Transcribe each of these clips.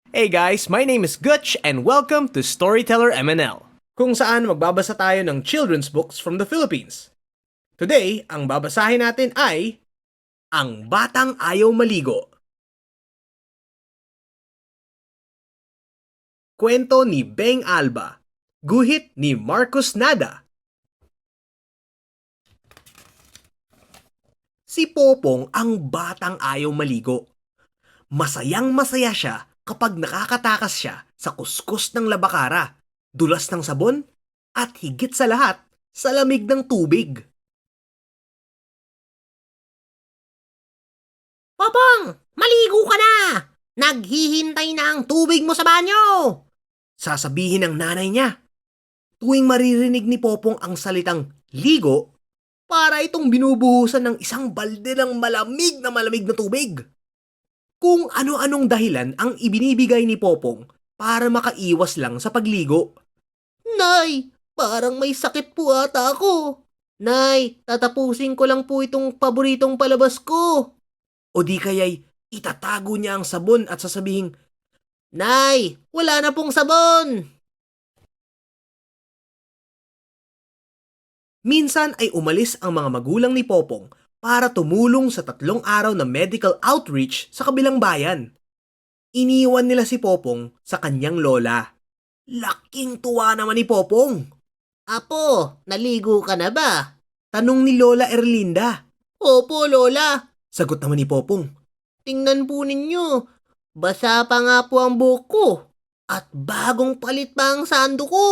Hey guys, my name is Gutch and welcome to Storyteller MNL, kung saan magbabasa tayo ng children's books from the Philippines. Today, ang babasahin natin ay Ang Batang Ayaw Maligo. Kwento ni Beng Alba. Guhit ni Marcus Nada. Si Popong ang batang ayaw maligo. Masayang-masaya siya kapag nakakatakas siya sa kuskus ng labakara, dulas ng sabon, at higit sa lahat, sa lamig ng tubig. Popong, maligo ka na! Naghihintay na ang tubig mo sa banyo! Sasabihin ng nanay niya. Tuwing maririnig ni Popong ang salitang ligo, para itong binubuhusan ng isang balde ng malamig na tubig. Kung ano-anong dahilan ang ibinibigay ni Popong para makaiwas lang sa pagligo. Nay, parang may sakit po ata ako. Nay, tatapusin ko lang po itong paboritong palabas ko. O di kaya'y itatago niya ang sabon at sasabihing, Nay, wala na pong sabon! minsan ay umalis ang mga magulang ni Popong para tumulong sa 3 araw na medical outreach sa kabilang bayan. Iniwan nila si Popong sa kanyang lola. Laking tuwa naman ni Popong. Apo, naligo ka na ba? Tanong ni Lola Erlinda. Opo, Lola. Sagot naman ni Popong. Tingnan po ninyo. Basa pa nga po ang buhok ko. At bagong palit pa ang sando ko.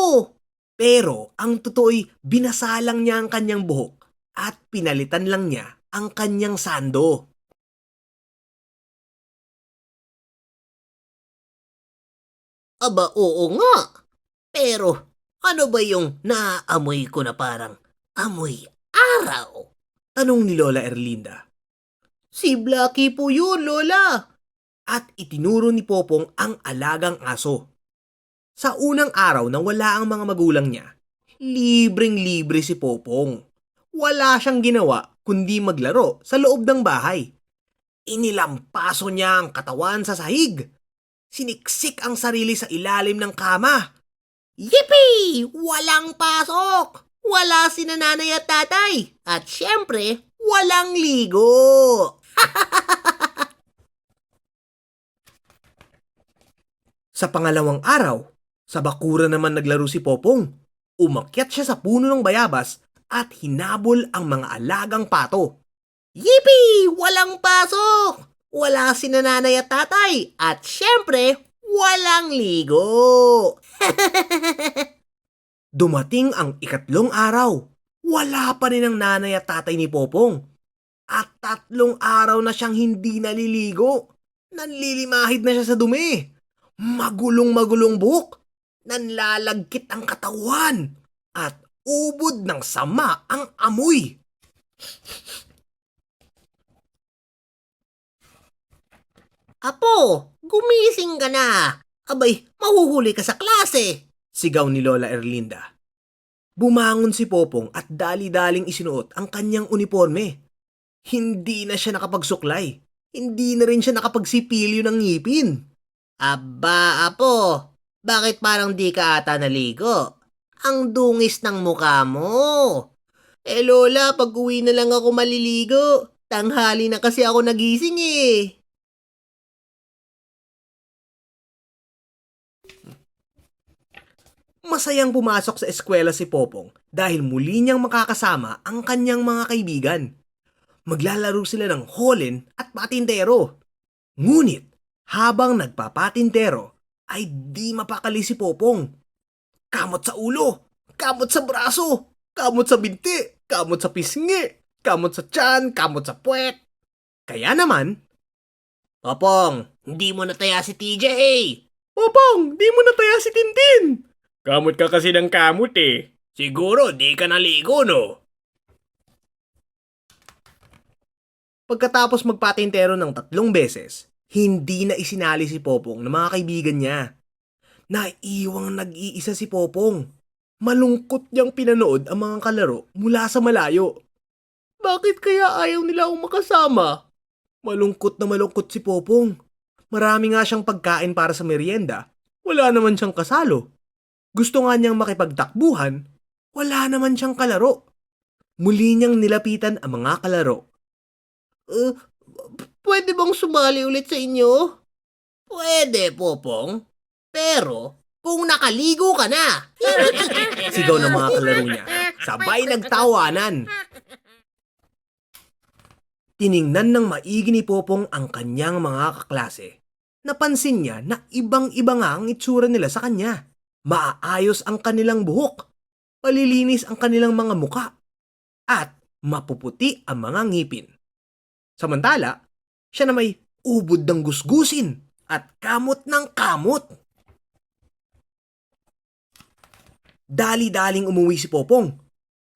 Pero ang totoo'y binasalang niya ang kanyang buhok at pinalitan lang niya ang kanyang sando. Aba, oo nga. Pero ano ba yung naaamoy ko na parang amoy araw? Tanong ni Lola Erlinda. Si Blackie po yun, Lola. At itinuro ni Popong ang alagang aso. Sa unang araw na wala ang mga magulang niya, libreng-libre si Popong. Wala siyang ginawa kundi maglaro sa loob ng bahay. Inilampaso niya ang katawan sa sahig. Siniksik ang sarili sa ilalim ng kama. Yippee! Walang pasok! Wala si nanay at tatay. At syempre, walang ligo. Sa pangalawang araw, sa bakura naman naglaro si Popong. Umakyat siya sa puno ng bayabas at hinabol ang mga alagang pato. Yippee! Walang pasok! Wala si nanay at tatay. At syempre, walang ligo. Dumating ang 3 araw. Wala pa rin ang nanay at tatay ni Popong. At 3 araw na siyang hindi naliligo. Nanlilimahid na siya sa dumi. Magulong-magulong buhok. Nanlalagkit ang katawan. At ubod ng sama ang amoy. Apo, gumising ka na. Abay, mahuhuli ka sa klase. Sigaw ni Lola Erlinda. Bumangon si Popong at dali-daling isinuot ang kanyang uniforme. Hindi na siya nakapagsuklay. Hindi na rin siya nakapagsipilyo ng ngipin. Aba, apo, bakit parang di ka ata naligo? Ang dungis ng mukha mo. Lola, pag uwi na lang ako maliligo. Tanghali na kasi ako nagising eh. Masayang pumasok sa eskwela si Popong dahil muli niyang makakasama ang kanyang mga kaibigan. Maglalaro sila ng holen at patintero. Ngunit, habang nagpapatintero, ay di mapakali si Popong. Kamot sa ulo, kamot sa braso, kamot sa binti, kamot sa pisngi, kamot sa tiyan, kamot sa puwet. Kaya naman, Popong, hindi mo nataya si TJ. Popong, di mo nataya si Tintin. Kamot ka kasi ng kamot eh. Siguro di ka naligo no? Pagkatapos magpatintero ng 3 beses, hindi na isinali si Popong ng mga kaibigan niya. Naiiwang nag-iisa si Popong. Malungkot niyang pinanood ang mga kalaro mula sa malayo. Bakit kaya ayaw nila akong makasama? Malungkot na malungkot si Popong. Marami nga siyang pagkain para sa merienda. Wala naman siyang kasalo. Gusto nga niyang makipagtakbuhan. Wala naman siyang kalaro. Muli niyang nilapitan ang mga kalaro. Uh, Pwede bang sumali ulit sa inyo? Pwede, Popong. Pero, kung nakaligo ka na. Sigaw ng mga kalaro niya. Sabay nagtawanan. Tiningnan ng maigi ni Popong ang kanyang mga kaklase. Napansin niya na ibang-iba nga ang itsura nila sa kanya. Maayos ang kanilang buhok. Malilinis ang kanilang mga muka. At mapuputi ang mga ngipin. Samantala, siya na may ubod ng gusgusin at kamot ng kamot. Dali-daling umuwi si Popong.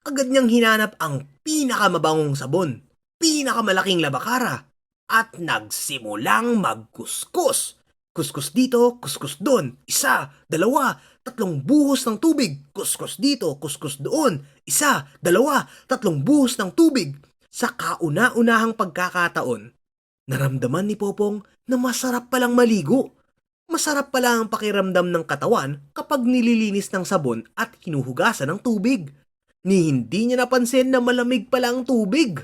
Agad niyang hinanap ang pinakamabangong sabon, pinakamalaking labakara, at nagsimulang magkuskus. Kuskus dito, kuskus doon. 1, 2, 3 buhos ng tubig. Kuskus dito, kuskus doon. 1, 2, 3 buhos ng tubig. Sa kauna-unahang pagkakataon, naramdaman ni Popong na masarap palang maligo. Masarap pala ang pakiramdam ng katawan kapag nililinis ng sabon at hinuhugasan ng tubig. Ni hindi niya napansin na malamig pala ang tubig.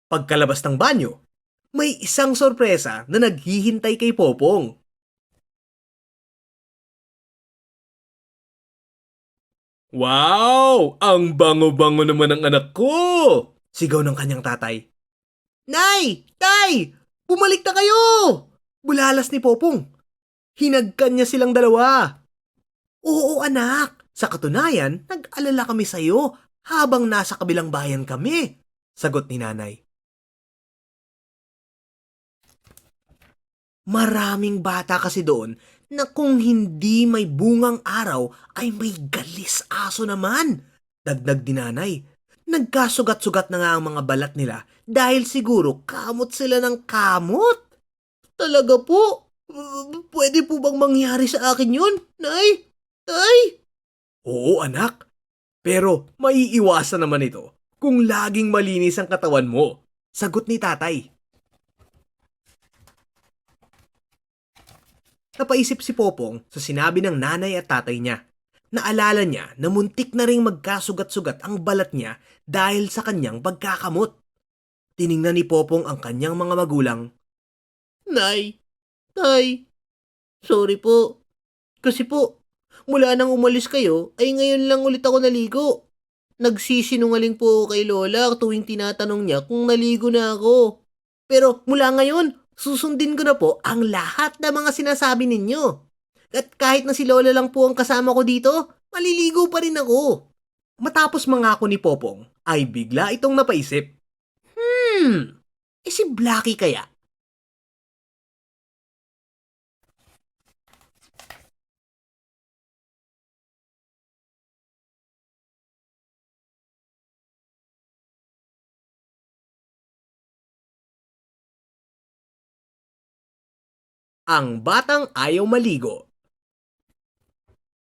Pagkalabas ng banyo, may isang sorpresa na naghihintay kay Popong. Wow! Ang bango-bango naman ng anak ko! Sigaw ng kanyang tatay. Nay! Tay! Bumalik na kayo! Bulalas ni Popong. Hinagkan niya silang dalawa. Oo anak, sa katunayan, nag-alala kami sa iyo habang nasa kabilang bayan kami. Sagot ni nanay. Maraming bata kasi doon na kung hindi may bungang araw ay may galis aso naman. Dagdag ni nanay. Nagkasugat-sugat na nga ang mga balat nila dahil siguro kamot sila ng kamot. Talaga po? Pwede po bang mangyari sa akin yun, Nay? Tay? Oo anak, pero maiiwasan naman ito kung laging malinis ang katawan mo. Sagot ni tatay. Napaisip si Popong sa sinabi ng nanay at tatay niya. Naalala niya na muntik na ring magkasugat-sugat ang balat niya dahil sa kanyang pagkakamot. Tiningnan ni Popong ang kanyang mga magulang. Nay, tay, sorry po. Kasi po, mula nang umalis kayo ay ngayon lang ulit ako naligo. Nagsisinungaling po ako kay Lola tuwing tinatanong niya kung naligo na ako. Pero mula ngayon, susundin ko na po ang lahat ng mga sinasabi ninyo. At kahit na si Lola lang po ang kasama ko dito, maliligo pa rin ako. Matapos mangako ni Popong, ay bigla itong napaisip. Si Blackie kaya? Ang batang ayaw maligo.